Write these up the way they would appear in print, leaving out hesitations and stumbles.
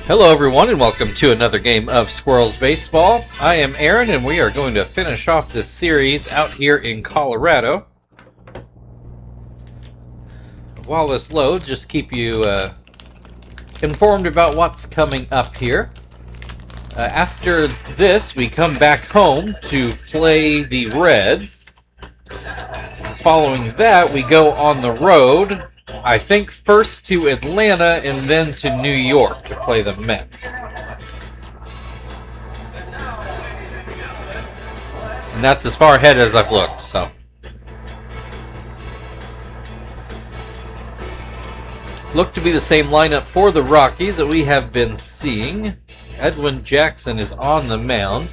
Hello everyone and welcome to another game of Squirrels Baseball. I am Aaron and we are going to finish off this series out here in Colorado. While this loads, just keep you informed about what's coming up here. After this, we come back home to play the Reds. Following that, we go on the road. I think first to Atlanta and then to New York to play the Mets. And that's as far ahead as I've looked, so. Look to be the same lineup for the Rockies that we have been seeing. Edwin Jackson is on the mound.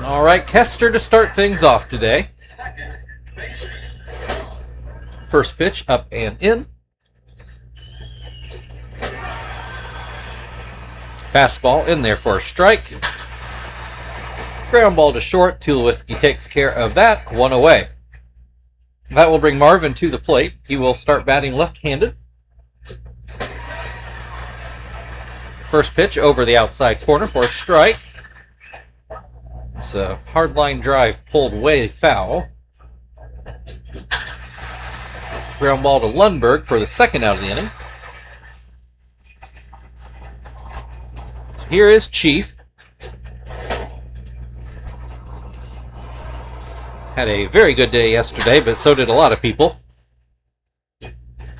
All right, Kester to start things off today. First pitch up and in. Fastball in there for a strike. Ground ball to short. Tulowitzki takes care of that. One away. That will bring Marvin to the plate. He will start batting left-handed. First pitch over the outside corner for a strike. It's a hard line drive pulled way foul. Ground ball to Lundberg for the second out of the inning. So here is Chief. Had a very good day yesterday, but so did a lot of people. He's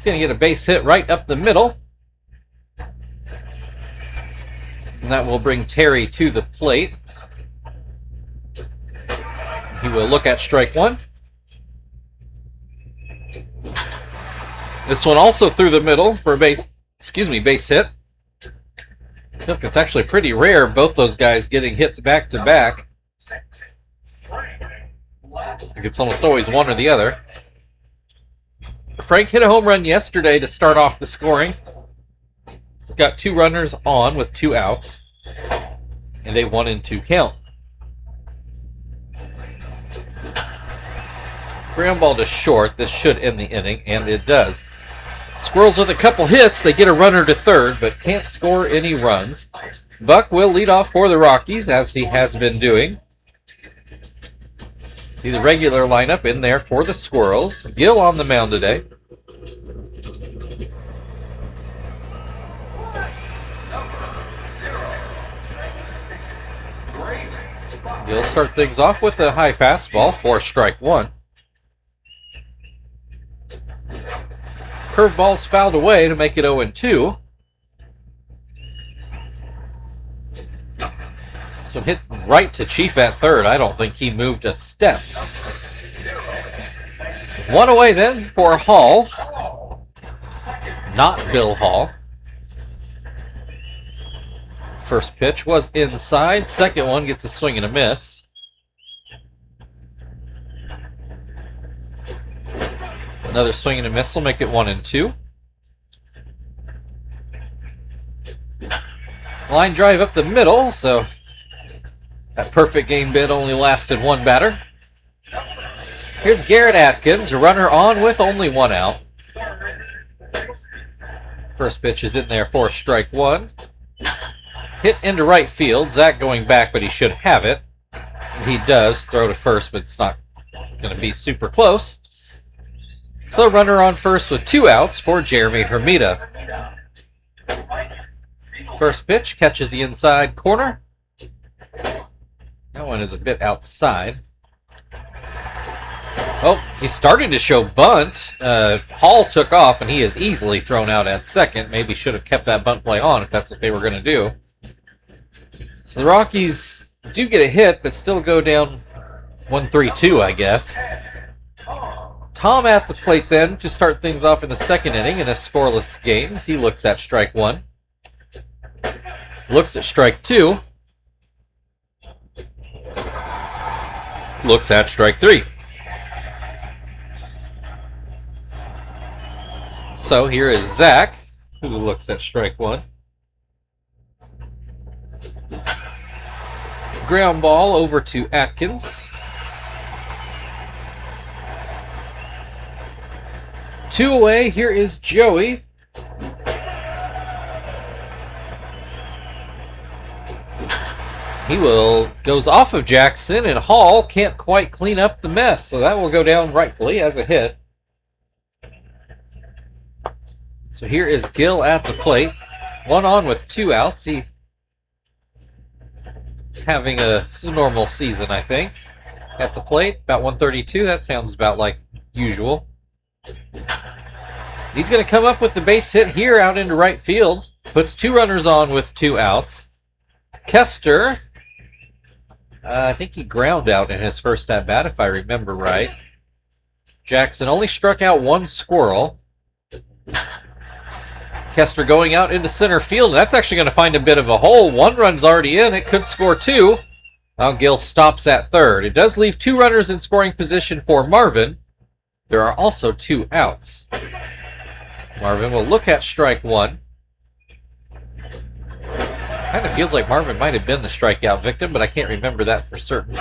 going to get a base hit right up the middle. And that will bring Terry to the plate. He will look at strike one. This one also through the middle for a base hit. Look, it's actually pretty rare, both those guys getting hits back to back. It's almost always one or the other. Frank hit a home run yesterday to start off the scoring. Got two runners on with two outs. And a 1-2 count. Ground ball to short. This should end the inning, and it does. Squirrels with a couple hits. They get a runner to third, but can't score any runs. Buck will lead off for the Rockies, as he has been doing. See the regular lineup in there for the Squirrels. Gill on the mound today. Gill start things off with a high fastball for strike one. Curveball's fouled away to make it 0-2. So hit right to Chief at third. I don't think he moved a step. One away then for Hall. Not Bill Hall. First pitch was inside. Second one gets a swing and a miss. Another swing and a miss will make it 1-2. Line drive up the middle, so that perfect game bid only lasted one batter. Here's Garrett Atkins, a runner on with only one out. First pitch is in there for strike one. Hit into right field. Zach going back, but he should have it. And he does throw to first, but it's not going to be super close. So runner on first with two outs for Jeremy Hermida. First pitch catches the inside corner. That one is a bit outside. Oh, he's starting to show bunt. Hall took off, and he is easily thrown out at second. Maybe should have kept that bunt play on if that's what they were going to do. So the Rockies do get a hit, but still go down 1-3-2, I guess. Tom at the plate then to start things off in the second inning in a scoreless game. He looks at strike one. Looks at strike two. Looks at strike three. So here is Zach, who looks at strike one. Ground ball over to Atkins. 2 away, here is Joey. He goes off of Jackson, and Hall can't quite clean up the mess, so that will go down rightfully as a hit. So here is Gill at the plate. 1 on with 2 outs. He's having a normal season, I think. At the plate, about 132. That sounds about like usual. He's going to come up with the base hit here out into right field. Puts 2 runners on with 2 outs. Kester, I think he ground out in his first at-bat, if I remember right. Jackson only struck out 1 squirrel. Kester going out into center field. That's actually going to find a bit of a hole. 1 run's already in. It could score 2. Now Gill stops at third. It does leave 2 runners in scoring position for Marvin. There are also 2 outs. Marvin will look at strike 1. Kind of feels like Marvin might have been the strikeout victim, but I can't remember that for certain.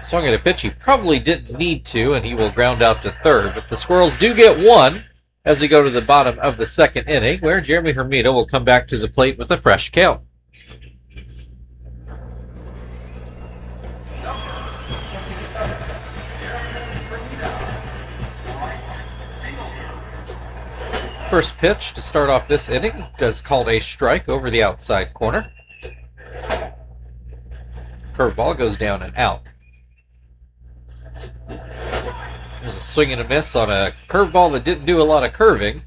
Swung at a pitch he probably didn't need to, and he will ground out to third. But the Squirrels do get 1 as we go to the bottom of the 2nd inning, where Jeremy Hermida will come back to the plate with a fresh count. First pitch to start off this inning does called a strike over the outside corner. Curveball goes down and out. There's a swing and a miss on a curveball that didn't do a lot of curving.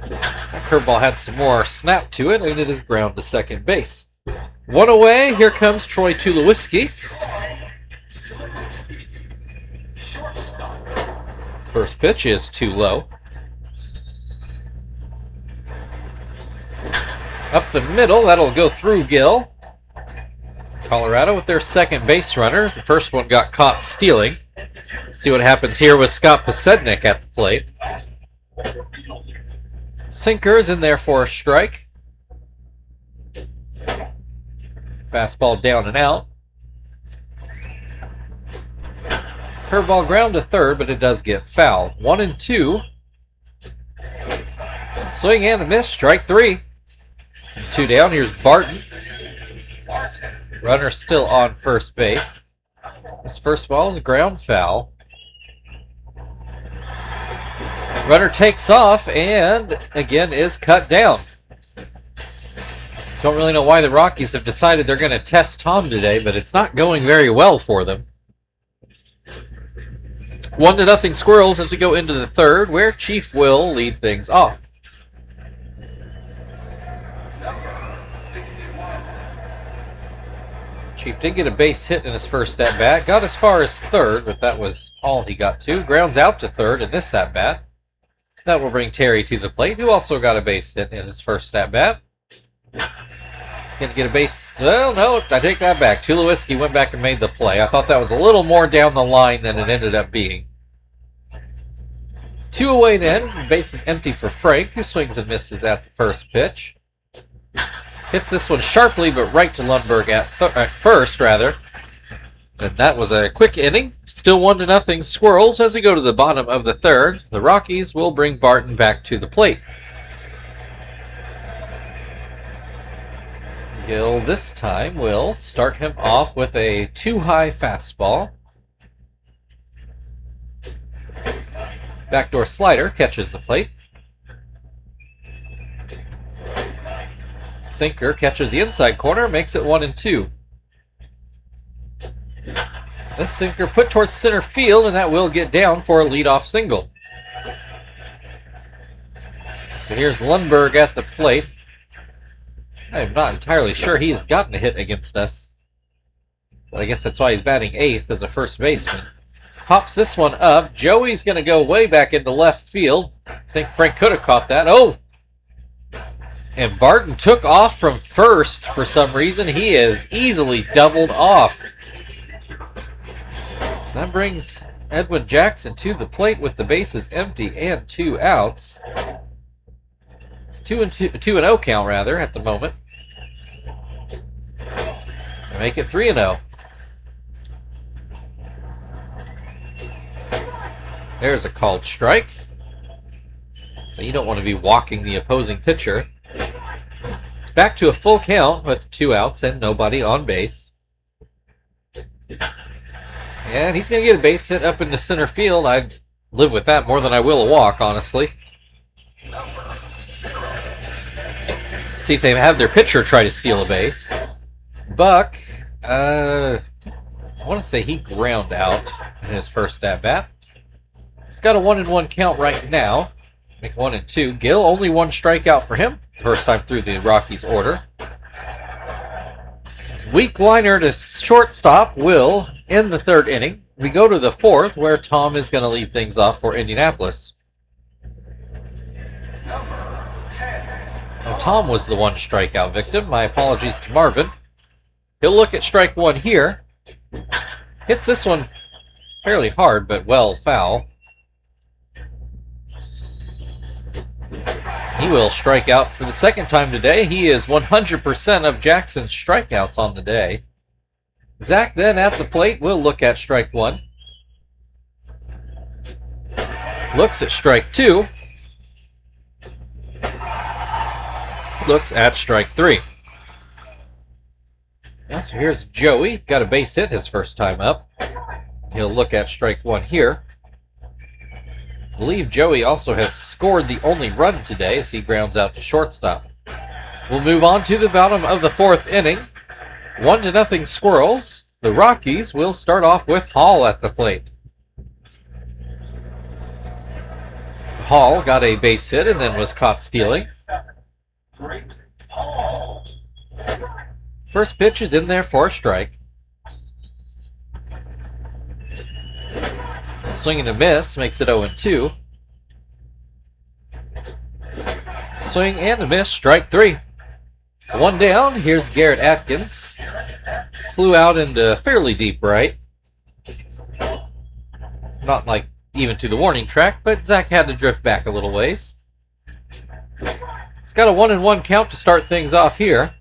That curveball had some more snap to it, and it is ground to second base. 1 away, here comes Troy Tulowitzki. First pitch is too low. Up the middle, that'll go through Gill. Colorado with their second base runner. The first one got caught stealing. See what happens here with Scott Posednik at the plate. Sinker's in there for a strike. Fastball down and out. Curveball ground to third, but it does get foul. 1 and 2. Swing and a miss, strike 3. 2 down, here's Barton. Runner still on first base. This first ball is a ground foul. Runner takes off and, again, is cut down. Don't really know why the Rockies have decided they're going to test Tom today, but it's not going very well for them. 1-0 Squirrels as we go into the third, where Chief will lead things off. Chief did get a base hit in his first at-bat. Got as far as third, but that was all he got to. Grounds out to third in this at-bat. That will bring Terry to the plate, who also got a base hit in his first at-bat. He's going to get a base... Well, no, I take that back. Tulowitzki went back and made the play. I thought that was a little more down the line than it ended up being. 2 away then. Base is empty for Frank, who swings and misses at the first pitch. Hits this one sharply, but right to Lundberg at first, rather. And that was a quick inning. Still 1-0 Squirrels as we go to the bottom of the third. The Rockies will bring Barton back to the plate. Gill this time will start him off with a too-high fastball. Backdoor slider catches the plate. Sinker catches the inside corner, makes it 1 and 2. This sinker put towards center field, and that will get down for a leadoff single. So here's Lundberg at the plate. I am not entirely sure he has gotten a hit against us, but I guess that's why he's batting 8th as a first baseman. Pops this one up. Joey's going to go way back into left field. I think Frank could have caught that. Oh! And Barton took off from first for some reason. He is easily doubled off. So that brings Edwin Jackson to the plate with the bases empty and 2 outs. 2-0 count rather at the moment. Make it 3-0. There's a called strike. So you don't want to be walking the opposing pitcher. It's back to a full count with 2 outs and nobody on base. And he's going to get a base hit up into center field. I'd live with that more than I will a walk, honestly. See if they have their pitcher try to steal a base. Buck, I want to say he ground out in his first at-bat. He's got a 1-1 count right now. Make 1-2. Gill, only 1 strikeout for him. First time through the Rockies order. Weak liner to shortstop will end the 3rd inning. We go to the 4th, where Tom is going to lead things off for Indianapolis. Tom was the 1 strikeout victim. My apologies to Marvin. He'll look at strike 1 here. Hits this one fairly hard, but well foul. He will strike out for the 2nd time today. He is 100% of Jackson's strikeouts on the day. Zach then at the plate will look at strike 1. Looks at strike 2. Looks at strike 3. Yeah, so here's Joey. Got a base hit his first time up. He'll look at strike 1 here. I believe Joey also has scored the only run today as he grounds out to shortstop. We'll move on to the bottom of the 4th inning. 1-0 Squirrels. The Rockies will start off with Hall at the plate. Hall got a base hit and then was caught stealing. First pitch is in there for a strike. Swing and a miss makes it 0-2. Swing and a miss, strike 3. 1 down, here's Garrett Atkins. Flew out into fairly deep right. Not like even to the warning track, but Zach had to drift back a little ways. He's got a 1-1 count to start things off here.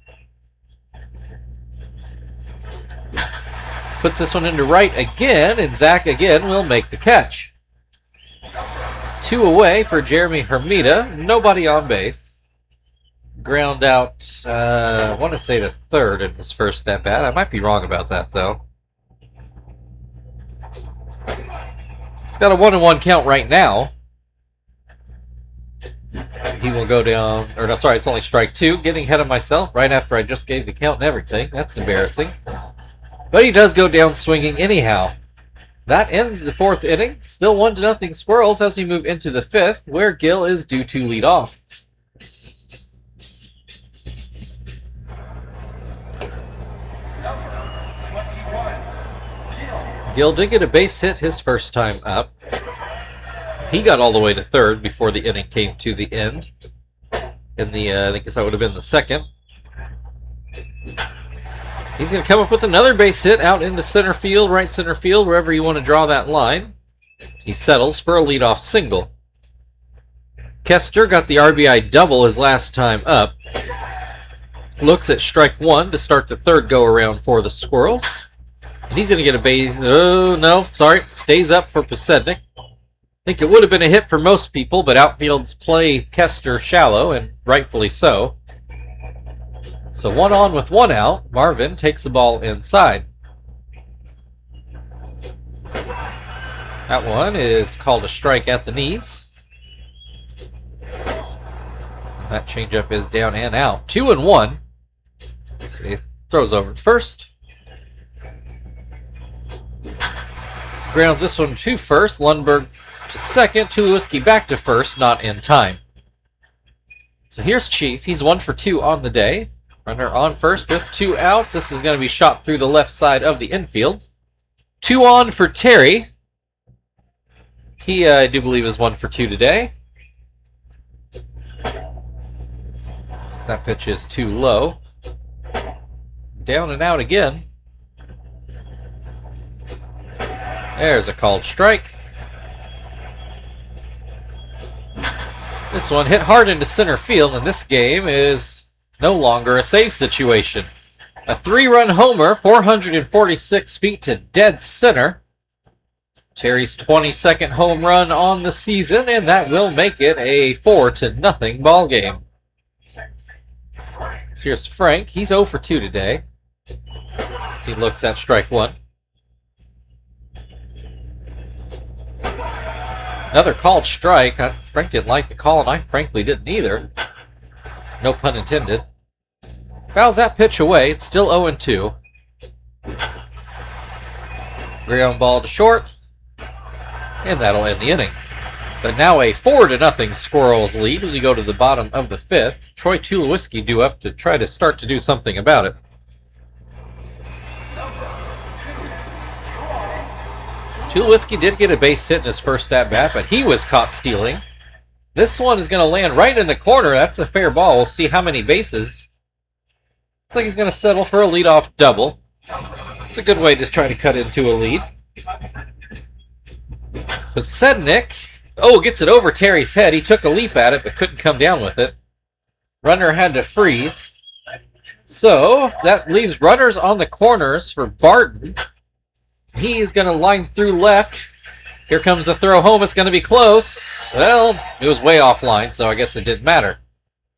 Puts this one into right again, and Zach again will make the catch. 2 away for Jeremy Hermida. Nobody on base. Ground out, I want to say the 3rd in his first at-bat. I might be wrong about that, though. It's got a 1-1 count right now. He will go down, or no, sorry, it's only strike 2. Getting ahead of myself right after I just gave the count and everything. That's embarrassing. But he does go down swinging anyhow. That ends the 4th inning. Still 1-0 Squirrels as we move into the 5th, where Gill is due to lead off. Gill did get a base hit his first time up. He got all the way to 3rd before the inning came to the end. In the, I think that would have been the 2nd. He's going to come up with another base hit out into center field, right center field, wherever you want to draw that line. He settles for a leadoff single. Kester got the RBI double his last time up. Looks at strike 1 to start the 3rd go-around for the Squirrels. And he's going to get a base... Oh, no, sorry. Stays up for Posednik. I think it would have been a hit for most people, but outfields play Kester shallow, and rightfully so. So 1 on with 1 out. Marvin takes the ball inside. That one is called a strike at the knees. That changeup is down and out. 2-1. Let's see. Throws over to first. Grounds this one to first. Lundberg to second. Tulowitzki back to first. Not in time. So here's Chief. He's 1 for 2 on the day. Runner on first with 2 outs. This is going to be shot through the left side of the infield. 2 on for Terry. He, I do believe, is 1 for 2 today. That pitch is too low. Down and out again. There's a called strike. This one hit hard into center field, and this game is no longer a save situation. A 3-run homer, 446 feet to dead center. Terry's 22nd home run on the season, and that will make it a 4-0 ball game. So here's Frank. He's 0 for 2 today. As he looks at strike one. Another called strike. Frank didn't like the call, and I frankly didn't either. No pun intended. Fouls that pitch away. It's still 0-2. Ground ball to short. And that'll end the inning. But now a 4-0 Squirrels lead as we go to the bottom of the 5th. Troy Tulowitzki due up to try to start to do something about it. Tulowitzki did get a base hit in his first at-bat, but he was caught stealing. This one is going to land right in the corner. That's a fair ball. We'll see how many bases. Looks like he's going to settle for a leadoff double. It's a good way to try to cut into a lead. Posednik, gets it over Terry's head. He took a leap at it, but couldn't come down with it. Runner had to freeze. So that leaves runners on the corners for Barton. He's going to line through left. Here comes the throw home. It's going to be close. Well, it was way offline, so I guess it didn't matter.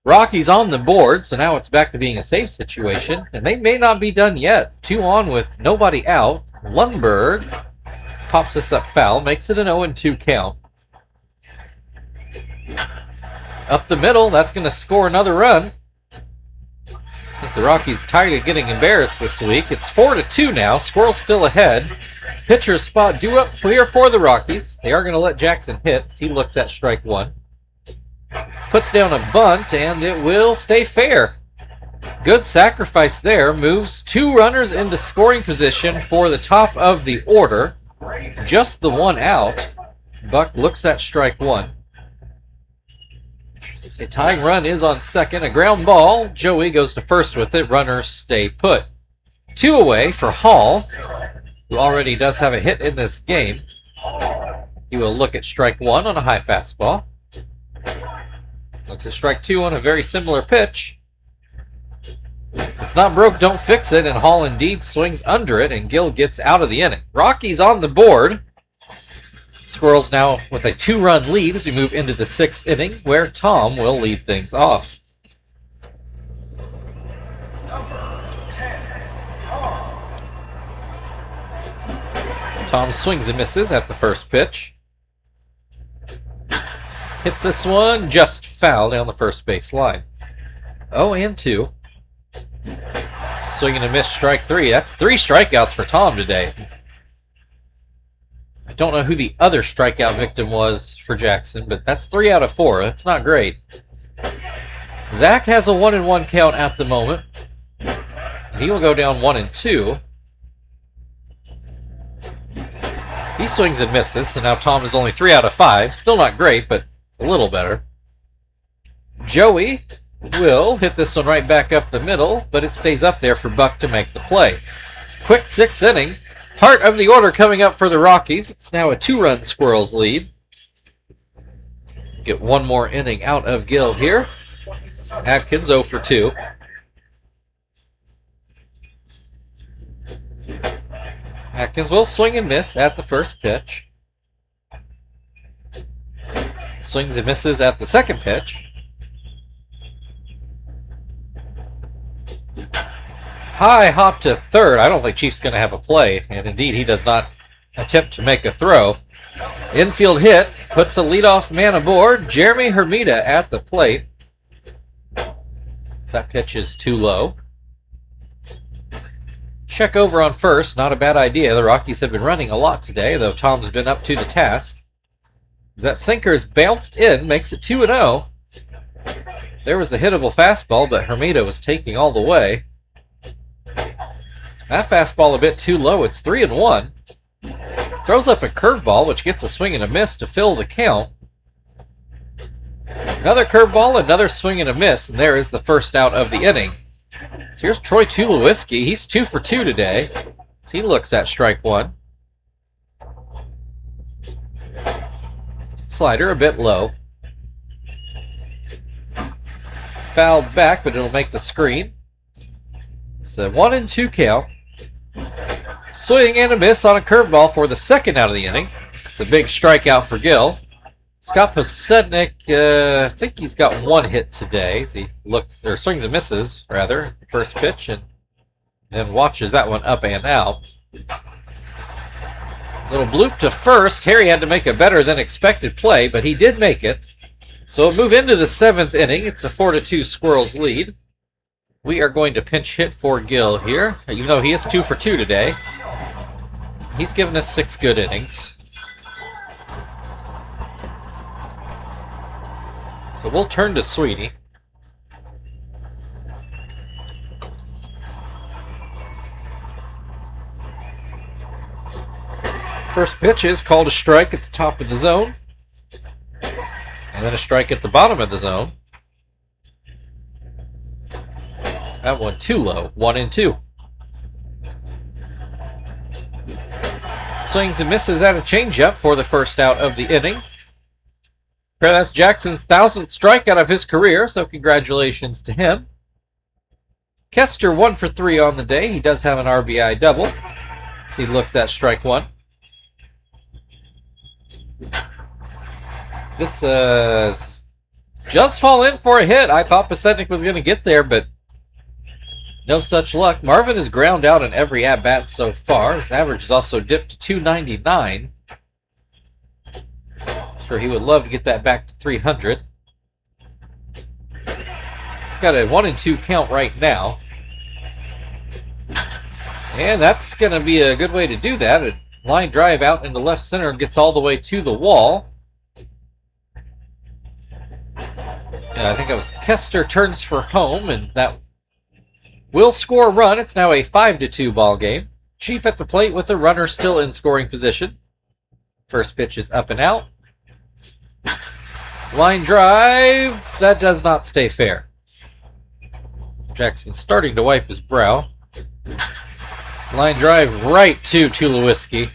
Rocky's on the board, so now it's back to being a safe situation. And they may not be done yet. 2 on with nobody out. Lundberg pops this up foul, makes it an 0-2 count. Up the middle, that's going to score another run. I think the Rockies tired of getting embarrassed this week. It's 4-2 now. Squirrels still ahead. Pitcher's spot due up here for the Rockies. They are going to let Jackson hit as he looks at strike one. Puts down a bunt, and it will stay fair. Good sacrifice there. Moves 2 runners into scoring position for the top of the order. Just the 1 out. Buck looks at strike one. A tying run is on second. A ground ball. Joey goes to first with it. Runners stay put. 2 away for Hall, who already does have a hit in this game. He will look at strike one on a high fastball. Looks at strike two on a very similar pitch. If it's not broke, don't fix it, and Hall indeed swings under it, and Gill gets out of the inning. Rockies on the board. Squirrels now with a 2-run lead as we move into the 6th inning, where Tom will lead things off. Tom swings and misses at the first pitch. Hits this one just foul down the first base line. 0-2. Swinging and miss, strike 3. That's 3 strikeouts for Tom today. I don't know who the other strikeout victim was for Jackson, but that's 3 out of 4. That's not great. Zach has a 1-1 count at the moment. He will go down 1-2. He swings and misses, so now Tom is only 3 out of 5. Still not great, but it's a little better. Joey will hit this one right back up the middle, but it stays up there for Buck to make the play. Quick 6th inning. Heart of the order coming up for the Rockies. It's now a 2-run Squirrels lead. Get one more inning out of Gill here. Atkins 0 for 2. Atkins will swing and miss at the first pitch. Swings and misses at the second pitch. High hop to third. I don't think Chief's going to have a play, and indeed he does not attempt to make a throw. Infield hit puts a leadoff man aboard. Jeremy Hermida at the plate. That pitch is too low. Check over on first. Not a bad idea. The Rockies have been running a lot today, though Tom's been up to the task. That sinker's bounced in, makes it 2-0. There was the hittable fastball, but Hermida was taking all the way. That fastball a bit too low. It's 3-1. Throws up a curveball, which gets a swing and a miss to fill the count. Another curveball, another swing and a miss, and there is the first out of the inning. So here's Troy Tulowitzki. He's 2 for 2 today. So he looks at strike one. slider a bit low. Fouled back, but it'll make the screen. It's a 1-2 count. Swing and a miss on a curveball for the second out of the inning. It's a big strikeout for Gill. Scott Posednik, I think he's got one hit today. As he looks, or swings and misses, rather, the first pitch, and then watches that one up and out. Little bloop to first. Harry had to make a better than expected play, but he did make it. So we'll move into the 7th inning. It's a 4-2 Squirrels lead. We are going to pinch hit for Gill here, even though he is 2 for 2 today. He's given us 6 good innings. So we'll turn to Sweetie. First pitch is called a strike at the top of the zone. And then a strike at the bottom of the zone. That one too low. 1-2. Swings and misses at a changeup for the first out of the inning. That's Jackson's 1,000th strikeout of his career, so congratulations to him. Kester 1 for 3 on the day. He does have an RBI double. As he looks at strike one. This just fall in for a hit. I thought Posednik was going to get there, but no such luck. Marvin has ground out in every at-bat so far. His average has also dipped to 299. Sure, he would love to get that back to 300. It's got a 1-2 count right now. And that's going to be a good way to do that. A line drive out into left center gets all the way to the wall. I think it was Kester turns for home, and that will score a run. It's now a 5-2 ball game. Chief at the plate with the runner still in scoring position. First pitch is up and out. Line drive. That does not stay fair. Jackson starting to wipe his brow. Line drive right to Tulowitzki.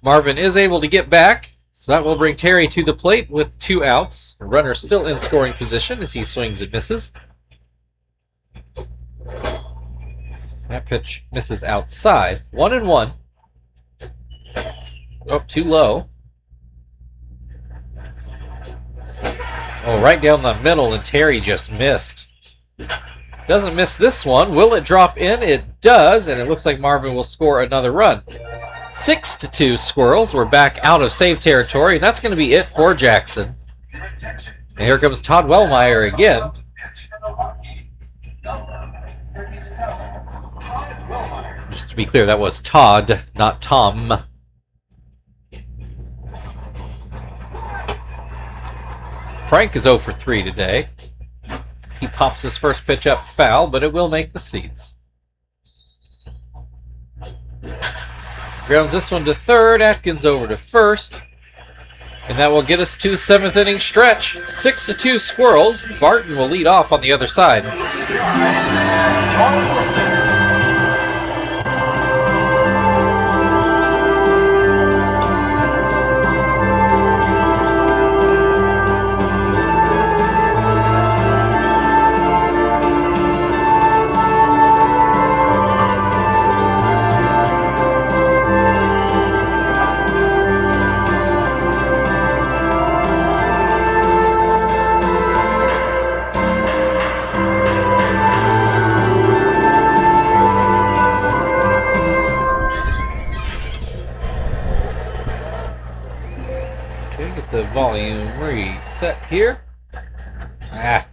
Marvin is able to get back, so that will bring Terry to the plate with 2 outs. The runner still in scoring position as he swings and misses. That pitch misses outside. 1-1. Oh, too low. Oh, right down the middle, and Terry just missed. Doesn't miss this one. Will it drop in? It does, and it looks like Marvin will score another run. 6-2 Squirrels. We're back out of save territory, and that's going to be it for Jackson. And here comes Todd Wellmeyer again. Just to be clear, that was Todd, not Tom. Frank is 0 for 3 today. He pops his first pitch up foul, but it will make the seats. Grounds this one to third. Atkins over to first. And that will get us to the 7th inning stretch. 6-2 Squirrels. Barton will lead off on the other side. The volume reset here. Had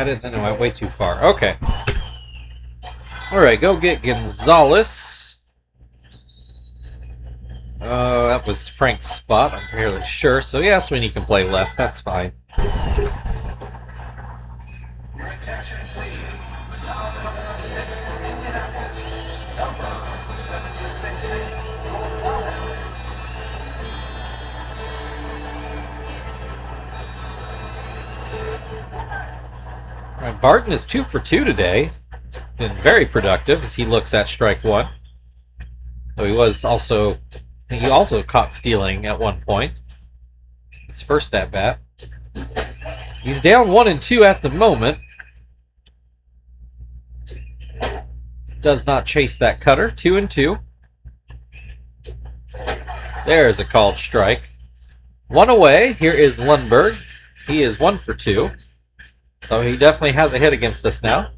it, then I went way too far. Okay. Alright, go get Gonzalez. That was Frank's spot, I'm fairly sure. So yeah, Sweeney can play left, that's fine. Barton is 2 for 2 today. Been very productive as he looks at strike one. Though he also caught stealing at one point. His first at bat. He's down 1-2 at the moment. Does not chase that cutter. 2-2. There's a called strike. One away. Here is Lundberg. He is 1 for 2. So he definitely has a hit against us now.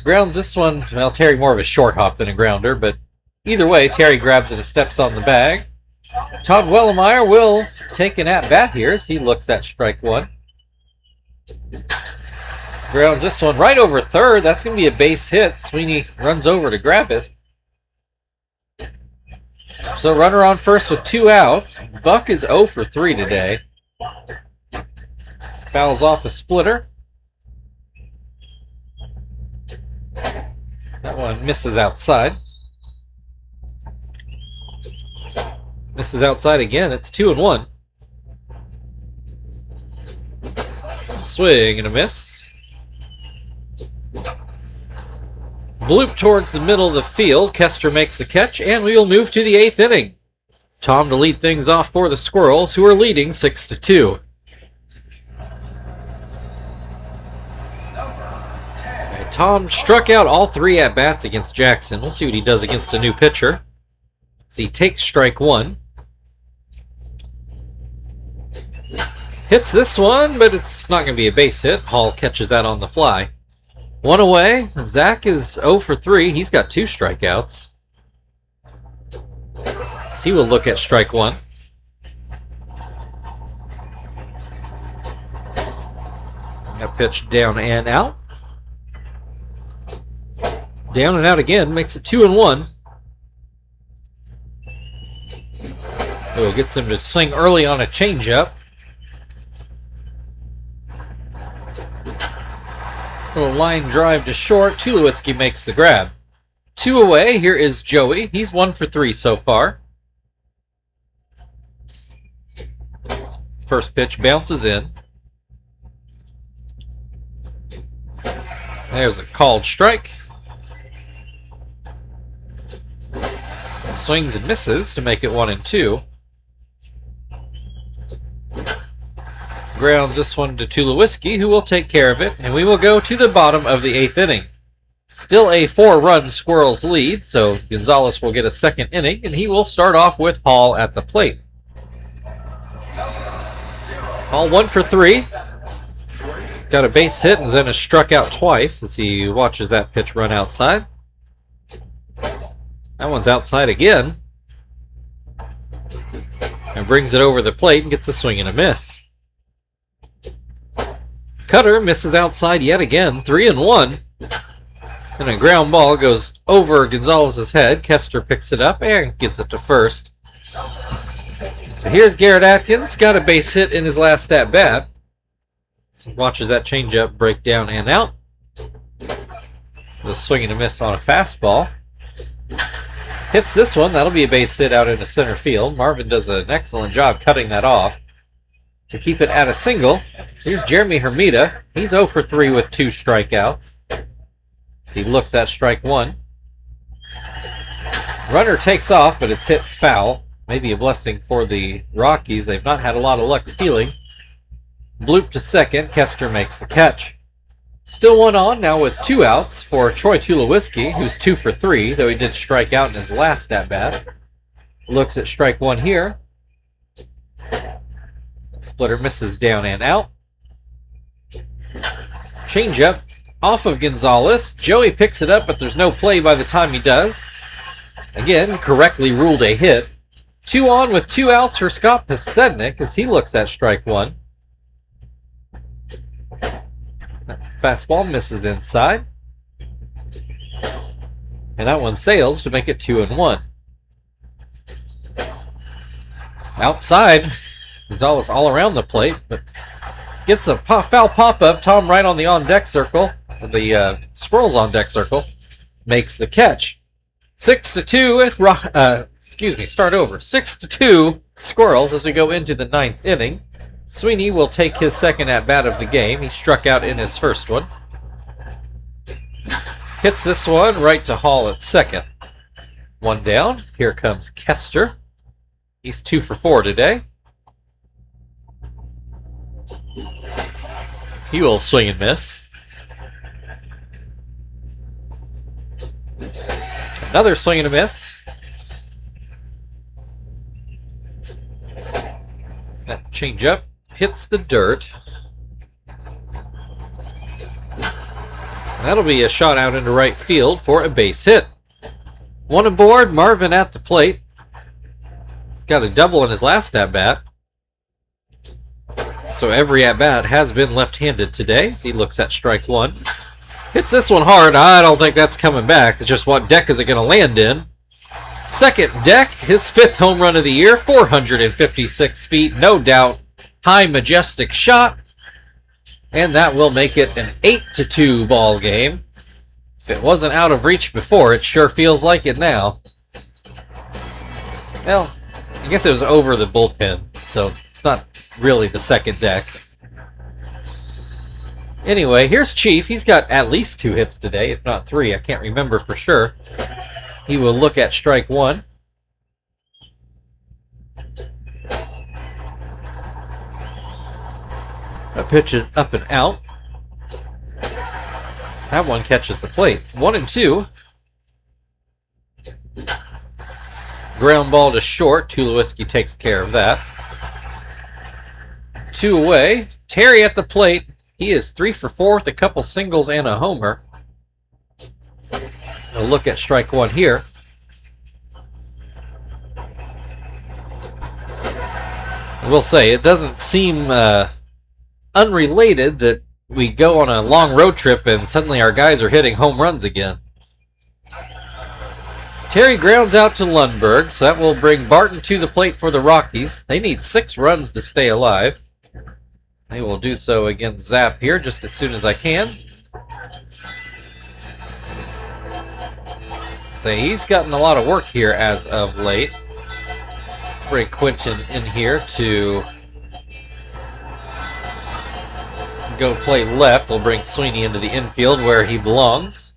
Grounds this one. Well, Terry more of a short hop than a grounder, but either way, Terry grabs it and steps on the bag. Todd Wellemeyer will take an at-bat here as he looks at strike 1. Grounds this one right over third. That's going to be a base hit. Sweeney runs over to grab it. So runner on first with 2 outs. Buck is 0 for 3 today. Fouls off a splitter. That one misses outside. Misses outside again. It's 2-1. Swing and a miss. Bloop towards the middle of the field. Kester makes the catch, and we will move to the 8th inning. Tom to lead things off for the Squirrels, who are leading 6-2. Tom struck out all 3 at-bats against Jackson. We'll see what he does against a new pitcher. So he takes strike 1. Hits this one, but it's not going to be a base hit. Hall catches that on the fly. 1 away. Zach is 0 for 3. He's got 2 strikeouts. So he will look at strike 1. Got pitch down and out. Down and out again, makes it 2-1. Oh, gets him to swing early on a changeup. Little line drive to short. Tulowitzki makes the grab. 2 away. Here is Joey. He's 1 for 3 so far. First pitch bounces in. There's a called strike. Swings and misses to make it 1-2. Grounds this one to Tulowitzki, who will take care of it, and we will go to the bottom of the 8th inning. Still a 4-run Squirrels lead, so Gonzalez will get a second inning, and he will start off with Hall at the plate. Hall 1 for 3. Got a base hit and then is struck out twice as he watches that pitch run outside. That one's outside again. And brings it over the plate and gets a swing and a miss. Cutter misses outside yet again. 3-1. And a ground ball goes over Gonzalez's head. Kester picks it up and gets it to first. So here's Garrett Atkins. Got a base hit in his last at-bat. So watches that changeup break down and out. The swing and a miss on a fastball. Hits this one. That'll be a base hit out into center field. Marvin does an excellent job cutting that off to keep it at a single. So here's Jeremy Hermida. He's 0 for 3 with 2 strikeouts. So he looks at strike 1. Runner takes off, but it's hit foul. Maybe a blessing for the Rockies. They've not had a lot of luck stealing. Bloop to second. Kester makes the catch. Still 1 on now with 2 outs for Troy Tulowitzki, who's 2 for 3, though he did strike out in his last at-bat. Looks at strike 1 here. Splitter misses down and out. Changeup off of Gonzalez. Joey picks it up, but there's no play by the time he does. Again, correctly ruled a hit. 2 on with 2 outs for Scott Posednik as he looks at strike 1. Fastball misses inside. And that one sails to make it 2-1. Outside, Gonzalez all around the plate, but gets a foul pop-up. Tom right on the on-deck circle. The Squirrels on-deck circle makes the catch. 6-2. Start over. 6-2 Squirrels as we go into the 9th inning. Sweeney will take his second at-bat of the game. He struck out in his first one. Hits this one right to Hall at second. 1 down. Here comes Kester. He's 2 for 4 today. He will swing and miss. Another swing and a miss. That changeup hits the dirt. That'll be a shot out into right field for a base hit. One aboard, Marvin at the plate. He's got a double in his last at-bat. So every at-bat has been left-handed today as he looks at strike one. Hits this one hard. I don't think that's coming back. It's just what deck is it going to land in. Second deck, his 5th home run of the year, 456 feet, no doubt. High, majestic shot. And that will make it an 8-2 ball game. If it wasn't out of reach before, it sure feels like it now. Well, I guess it was over the bullpen, so it's not really the second deck. Anyway, here's Chief. He's got at least 2 hits today, if not 3. I can't remember for sure. He will look at strike one. That pitch is up and out. That one catches the plate. 1-2. Ground ball to short. Tulowitzki takes care of that. 2 away. Terry at the plate. He is 3 for 4 with a couple singles and a homer. A look at strike one here. I will say, it doesn't seem unrelated that we go on a long road trip and suddenly our guys are hitting home runs again. Terry grounds out to Lundberg, so that will bring Barton to the plate for the Rockies. They need 6 runs to stay alive. They will do so against Zapp here just as soon as I can. So he's gotten a lot of work here as of late. Bring Quinton in here to go play left. We'll bring Sweeney into the infield where he belongs.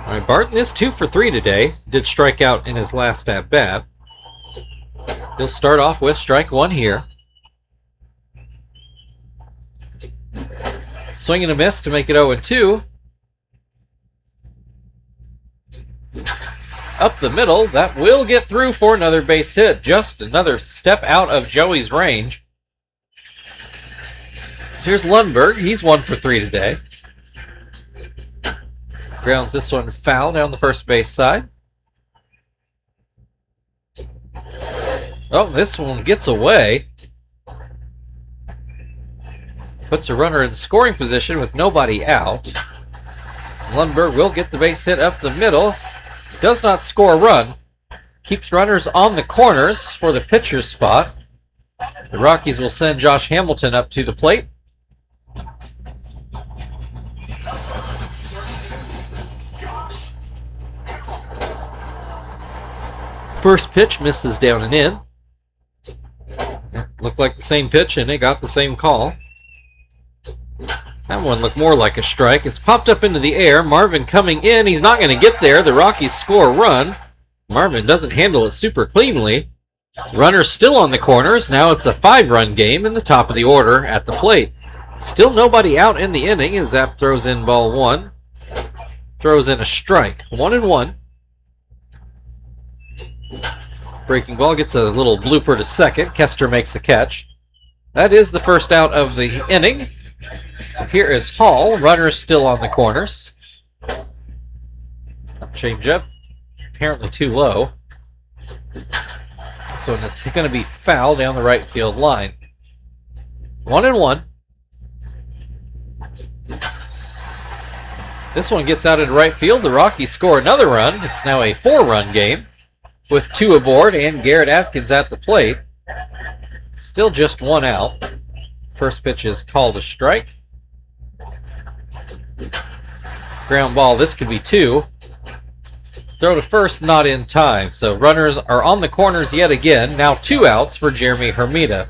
All right, Barton is 2 for 3 today. Did strike out in his last at-bat. He'll start off with strike one here. Swing and a miss to make it 0-2. Up the middle, that will get through for another base hit. Just another step out of Joey's range. So here's Lundberg. He's 1 for 3 today. Grounds this one foul down the first base side. Oh, this one gets away. Puts a runner in scoring position with nobody out. Lundberg will get the base hit up the middle. Does not score a run. Keeps runners on the corners for the pitcher's spot. The Rockies will send Josh Hamilton up to the plate. First pitch misses down and in. It looked like the same pitch and it got the same call. That one looked more like a strike. It's popped up into the air. Marvin coming in. He's not going to get there. The Rockies score a run. Marvin doesn't handle it super cleanly. Runner's still on the corners. Now it's a 5-run game in the top of the order at the plate. Still nobody out in the inning as Zapp throws in ball 1. Throws in a strike. 1-1. Breaking ball gets a little blooper to second. Kester makes the catch. That is the first out of the inning. So here is Hall. Runner still on the corners. Change up. Apparently too low. This one is going to be foul down the right field line. 1-1. This one gets out into right field. The Rockies score another run. It's now a 4-run game with 2 aboard and Garrett Atkins at the plate. Still just 1 out. First pitch is called a strike. Ground ball, this could be 2. Throw to first, not in time. So runners are on the corners yet again. Now 2 outs for Jeremy Hermida.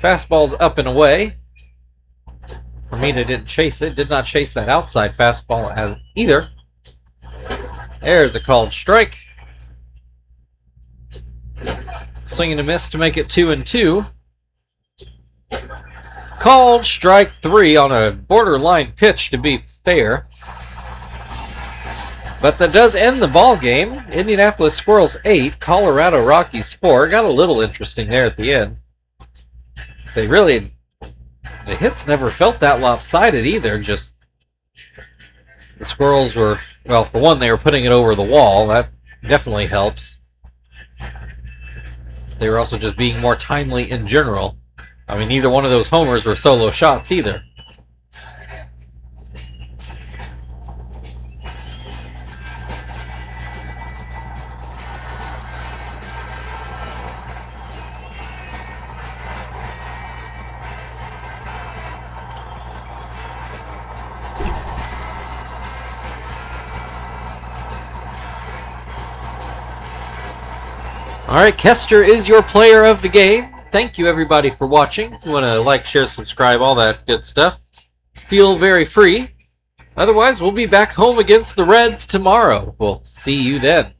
Fastball's up and away. Hermina didn't chase it. Did not chase that outside fastball as either. There's a called strike. Swing and a miss to make it 2-2. Called strike 3 on a borderline pitch, to be fair. But that does end the ball game. Indianapolis Squirrels 8, Colorado Rockies 4. Got a little interesting there at the end. So really, the hits never felt that lopsided either. Just the Squirrels were, well, for one, they were putting it over the wall. That definitely helps. They were also just being more timely in general. I mean, neither one of those homers were solo shots either. All right, Kester is your player of the game. Thank you, everybody, for watching. If you want to like, share, subscribe, all that good stuff, feel very free. Otherwise, we'll be back home against the Reds tomorrow. We'll see you then.